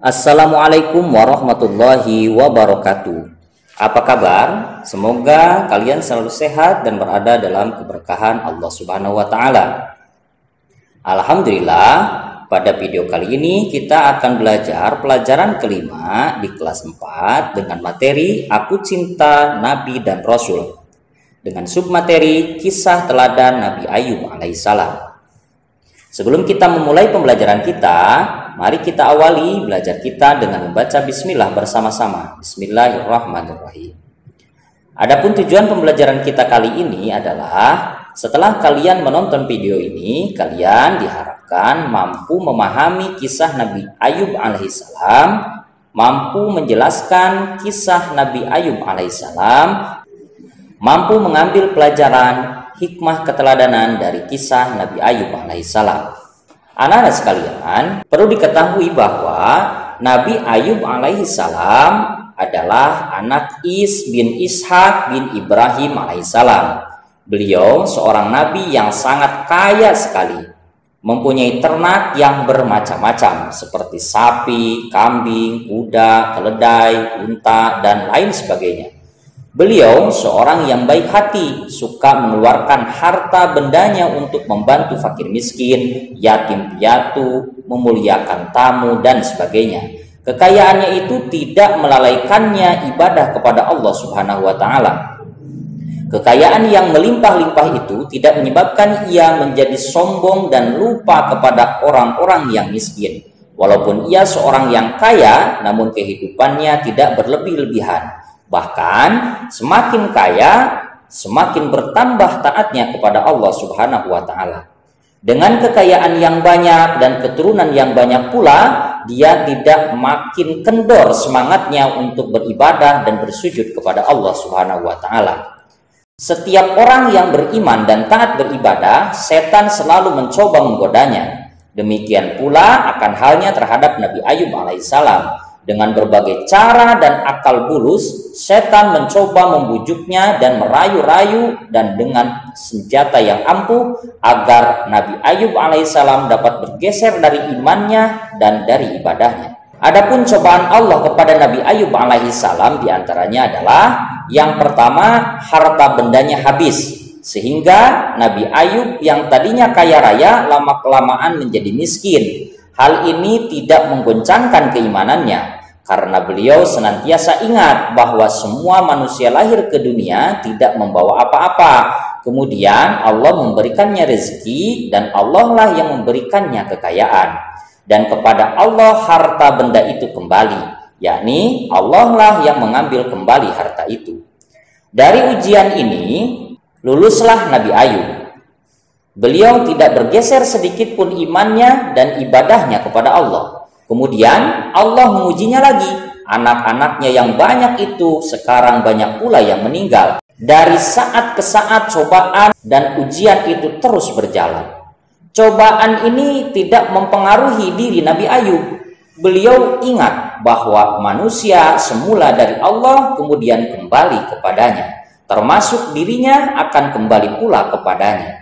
Assalamualaikum warahmatullahi wabarakatuh. Apa kabar? Semoga kalian selalu sehat dan berada dalam keberkahan Allah Subhanahu wa taala. Alhamdulillah, pada video kali ini kita akan belajar pelajaran kelima di kelas 4 dengan materi Aku Cinta Nabi dan Rasul, dengan submateri Kisah Teladan Nabi Ayub alaihissalam. Sebelum kita memulai pembelajaran kita, mari kita awali belajar kita dengan membaca bismillah bersama-sama. Bismillahirrahmanirrahim. Adapun tujuan pembelajaran kita kali ini adalah setelah kalian menonton video ini, kalian diharapkan mampu memahami kisah Nabi Ayub alaihissalam, mampu menjelaskan kisah Nabi Ayub alaihissalam, mampu mengambil pelajaran hikmah keteladanan dari kisah Nabi Ayub alaihissalam. Anak-anak sekalian, perlu diketahui bahwa Nabi Ayub alaihissalam adalah anak Is bin Ishak bin Ibrahim alaihissalam. Beliau seorang nabi yang sangat kaya sekali, mempunyai ternak yang bermacam-macam seperti sapi, kambing, kuda, keledai, unta, dan lain sebagainya. Beliau seorang yang baik hati, suka mengeluarkan harta bendanya untuk membantu fakir miskin, yatim piatu, memuliakan tamu, dan sebagainya. Kekayaannya itu tidak melalaikannya ibadah kepada Allah Subhanahu wa taala. Kekayaan yang melimpah-limpah itu tidak menyebabkan ia menjadi sombong dan lupa kepada orang-orang yang miskin. Walaupun ia seorang yang kaya, namun kehidupannya tidak berlebih-lebihan. Bahkan semakin kaya, semakin bertambah taatnya kepada Allah Subhanahu wa taala. Dengan kekayaan yang banyak dan keturunan yang banyak pula, dia tidak makin kendor semangatnya untuk beribadah dan bersujud kepada Allah Subhanahu wa taala. Setiap orang yang beriman dan taat beribadah, setan selalu mencoba menggodanya. Demikian pula akan halnya terhadap Nabi Ayub alaihissalam. Dengan berbagai cara dan akal bulus, setan mencoba membujuknya dan merayu-rayu dan dengan senjata yang ampuh agar Nabi Ayub alaihissalam dapat bergeser dari imannya dan dari ibadahnya. Adapun cobaan Allah kepada Nabi Ayub alaihissalam diantaranya adalah yang pertama, harta bendanya habis, sehingga Nabi Ayub yang tadinya kaya raya lama-kelamaan menjadi miskin. Hal ini tidak menggoncangkan keimanannya, karena beliau senantiasa ingat bahwa semua manusia lahir ke dunia tidak membawa apa-apa. Kemudian Allah memberikannya rezeki dan Allah lah yang memberikannya kekayaan. Dan kepada Allah harta benda itu kembali, yakni Allah lah yang mengambil kembali harta itu. Dari ujian ini, luluslah Nabi Ayub. Beliau tidak bergeser sedikit pun imannya dan ibadahnya kepada Allah. Kemudian Allah mengujinya lagi. Anak-anaknya yang banyak itu sekarang banyak pula yang meninggal. Dari saat ke saat cobaan dan ujian itu terus berjalan. Cobaan ini tidak mempengaruhi diri Nabi Ayub. Beliau ingat bahwa manusia semula dari Allah kemudian kembali kepadanya. Termasuk dirinya akan kembali pula kepadanya.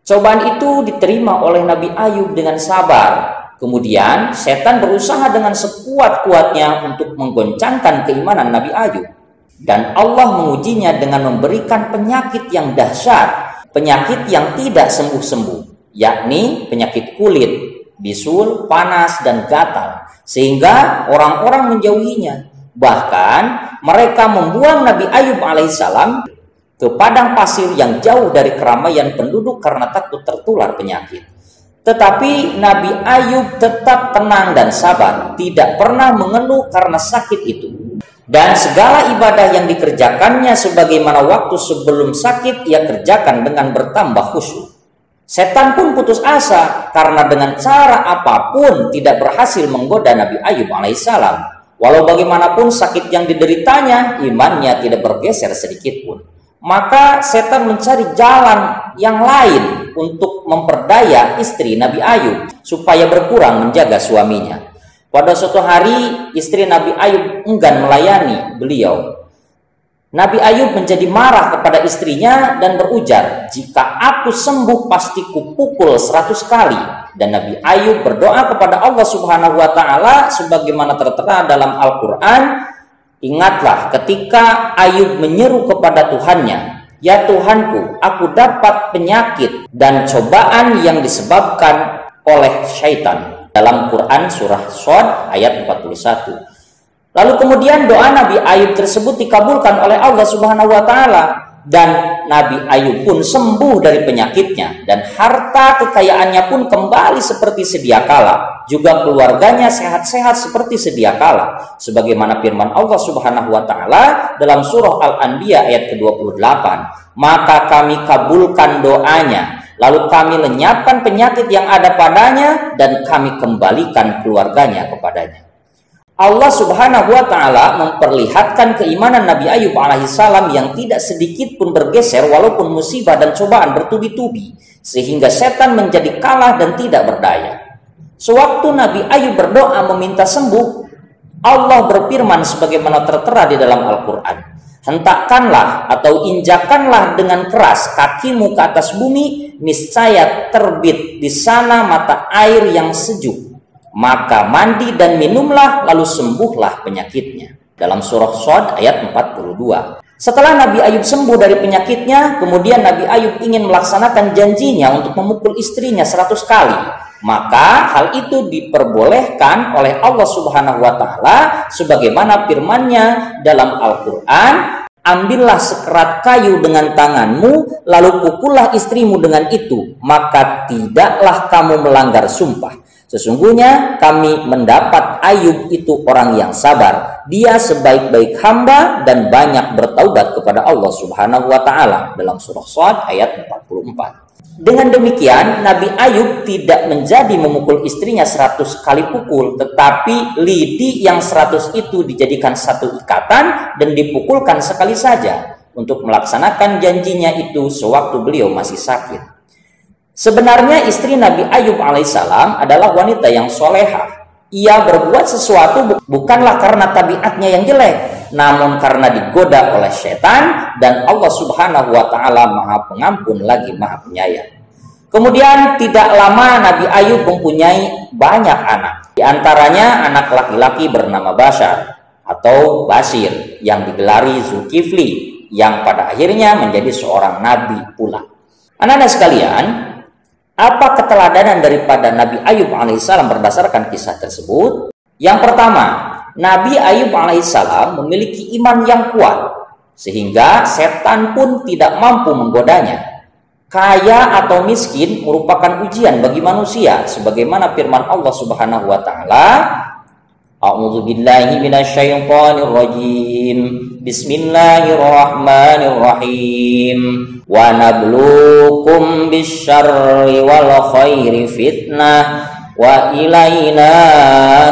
Cobaan itu diterima oleh Nabi Ayub dengan sabar. Kemudian setan berusaha dengan sekuat-kuatnya untuk menggoncangkan keimanan Nabi Ayub. Dan Allah mengujinya dengan memberikan penyakit yang dahsyat, penyakit yang tidak sembuh-sembuh, yakni penyakit kulit, bisul, panas, dan gatal, sehingga orang-orang menjauhinya. Bahkan mereka membuang Nabi Ayub alaihissalam ke padang pasir yang jauh dari keramaian penduduk karena takut tertular penyakit. Tetapi Nabi Ayub tetap tenang dan sabar, tidak pernah mengeluh karena sakit itu. Dan segala ibadah yang dikerjakannya sebagaimana waktu sebelum sakit ia kerjakan dengan bertambah khusyuk. Setan pun putus asa karena dengan cara apapun tidak berhasil menggoda Nabi Ayub alaihissalam. Walau bagaimanapun sakit yang dideritanya, imannya tidak bergeser sedikit pun. Maka setan mencari jalan yang lain untuk memperdaya istri Nabi Ayub supaya berkurang menjaga suaminya. Pada suatu hari istri Nabi Ayub enggan melayani beliau. Nabi Ayub menjadi marah kepada istrinya dan berujar, "Jika aku sembuh pasti kupukul 100 kali." Dan Nabi Ayub berdoa kepada Allah Subhanahu wa taala sebagaimana tertera dalam Al-Qur'an. Ingatlah ketika Ayub menyeru kepada Tuhannya, "Ya Tuhanku, aku dapat penyakit dan cobaan yang disebabkan oleh syaitan." Dalam Quran surah Shad ayat 41. Lalu kemudian doa Nabi Ayub tersebut dikabulkan oleh Allah Subhanahu wa taala dan Nabi Ayub pun sembuh dari penyakitnya dan harta kekayaannya pun kembali seperti sedia kala. Juga keluarganya sehat-sehat seperti sedia kala. Sebagaimana firman Allah Subhanahu wa taala dalam surah Al-Anbiya ayat ke-28, "Maka kami kabulkan doanya, lalu kami lenyapkan penyakit yang ada padanya dan kami kembalikan keluarganya kepadanya." Allah Subhanahu wa taala memperlihatkan keimanan Nabi Ayub alaihissalam yang tidak sedikit pun bergeser walaupun musibah dan cobaan bertubi-tubi, sehingga setan menjadi kalah dan tidak berdaya. Sewaktu Nabi Ayub berdoa meminta sembuh, Allah berfirman sebagaimana tertera di dalam Al-Qur'an, "Hentakkanlah atau injakanlah dengan keras kakimu ke atas bumi, niscaya terbit di sana mata air yang sejuk. Maka mandi dan minumlah, lalu sembuhlah penyakitnya." Dalam surah Shad ayat 42. Setelah Nabi Ayub sembuh dari penyakitnya, kemudian Nabi Ayub ingin melaksanakan janjinya untuk memukul istrinya 100 kali. Maka hal itu diperbolehkan oleh Allah Subhanahu wa taala sebagaimana firman-Nya dalam Al-Qur'an, "Ambillah sekerat kayu dengan tanganmu, lalu pukullah istrimu dengan itu, maka tidaklah kamu melanggar sumpah. Sesungguhnya kami mendapat Ayub itu orang yang sabar. Dia sebaik-baik hamba dan banyak bertaubat kepada Allah Subhanahu wa taala." Dalam surah Shad ayat 44. Dengan demikian Nabi Ayub tidak menjadi memukul istrinya 100 kali pukul, tetapi lidi yang 100 itu dijadikan satu ikatan dan dipukulkan sekali saja untuk melaksanakan janjinya itu sewaktu beliau masih sakit. Sebenarnya istri Nabi Ayub alaihissalam adalah wanita yang solehah. Ia berbuat sesuatu bukanlah karena tabiatnya yang jelek, namun karena digoda oleh setan, dan Allah Subhanahu wa taala Maha Pengampun lagi Maha Penyayang. Kemudian tidak lama Nabi Ayub mempunyai banyak anak. Di antaranya anak laki-laki bernama Bashar atau Basir yang digelari Zulkifli, yang pada akhirnya menjadi seorang nabi pula. Anak-anak sekalian, apa keteladanan daripada Nabi Ayub alaihissalam berdasarkan kisah tersebut? Yang pertama, Nabi Ayub alaihissalam memiliki iman yang kuat, sehingga setan pun tidak mampu menggodanya. Kaya atau miskin merupakan ujian bagi manusia, sebagaimana firman Allah Subhanahu wa taala, "A'udzu billahi minasyaitonir rajim. Bismillahirrahmanirrahim. Wa nabluukum bisyarri wal khairi fitnah wa ilaina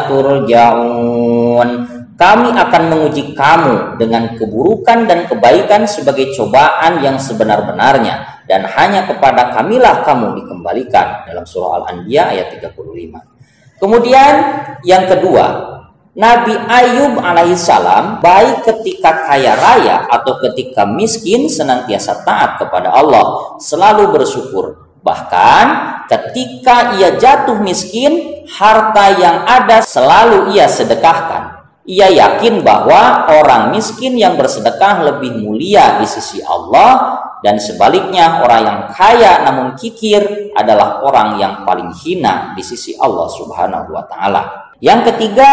turja'un." Kami akan menguji kamu dengan keburukan dan kebaikan sebagai cobaan yang sebenar-benarnya, dan hanya kepada kamilah kamu dikembalikan. Dalam surah Al-Anbiya ayat 35. Kemudian yang kedua, Nabi Ayub alaihissalam baik ketika kaya raya atau ketika miskin senantiasa taat kepada Allah, selalu bersyukur. Bahkan ketika ia jatuh miskin, harta yang ada selalu ia sedekahkan. Ia yakin bahwa orang miskin yang bersedekah lebih mulia di sisi Allah, dan sebaliknya orang yang kaya namun kikir adalah orang yang paling hina di sisi Allah Subhanahu wa taala. Yang ketiga,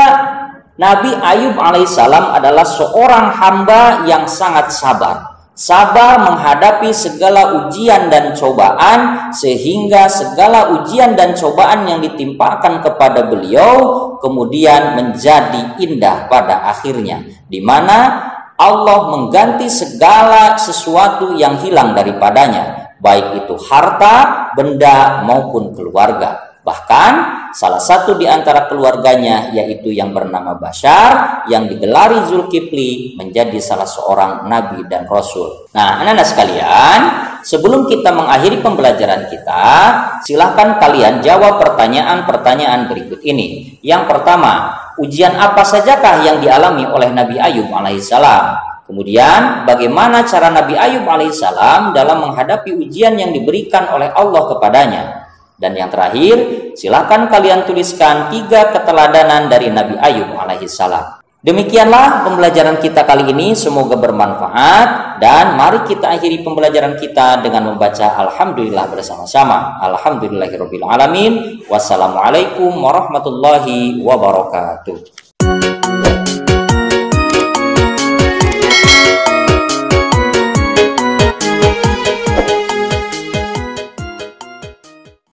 Nabi Ayub alaihissalam adalah seorang hamba yang sangat sabar. Sabar menghadapi segala ujian dan cobaan, sehingga segala ujian dan cobaan yang ditimpakan kepada beliau kemudian menjadi indah pada akhirnya, di mana Allah mengganti segala sesuatu yang hilang daripadanya, baik itu harta, benda maupun keluarga. Bahkan salah satu di antara keluarganya, yaitu yang bernama Bashar, yang digelari Zulkifli, menjadi salah seorang nabi dan rasul. Nah, anak-anak sekalian, sebelum kita mengakhiri pembelajaran kita, silahkan kalian jawab pertanyaan-pertanyaan berikut ini. Yang pertama, ujian apa sajakah yang dialami oleh Nabi Ayub alaihissalam? Kemudian, bagaimana cara Nabi Ayub alaihissalam dalam menghadapi ujian yang diberikan oleh Allah kepadanya? Dan yang terakhir, silakan kalian tuliskan 3 keteladanan dari Nabi Ayub alaihissalam. Demikianlah pembelajaran kita kali ini, semoga bermanfaat, dan mari kita akhiri pembelajaran kita dengan membaca alhamdulillah bersama-sama. Alhamdulillahirabbil alamin. Wassalamualaikum warahmatullahi wabarakatuh.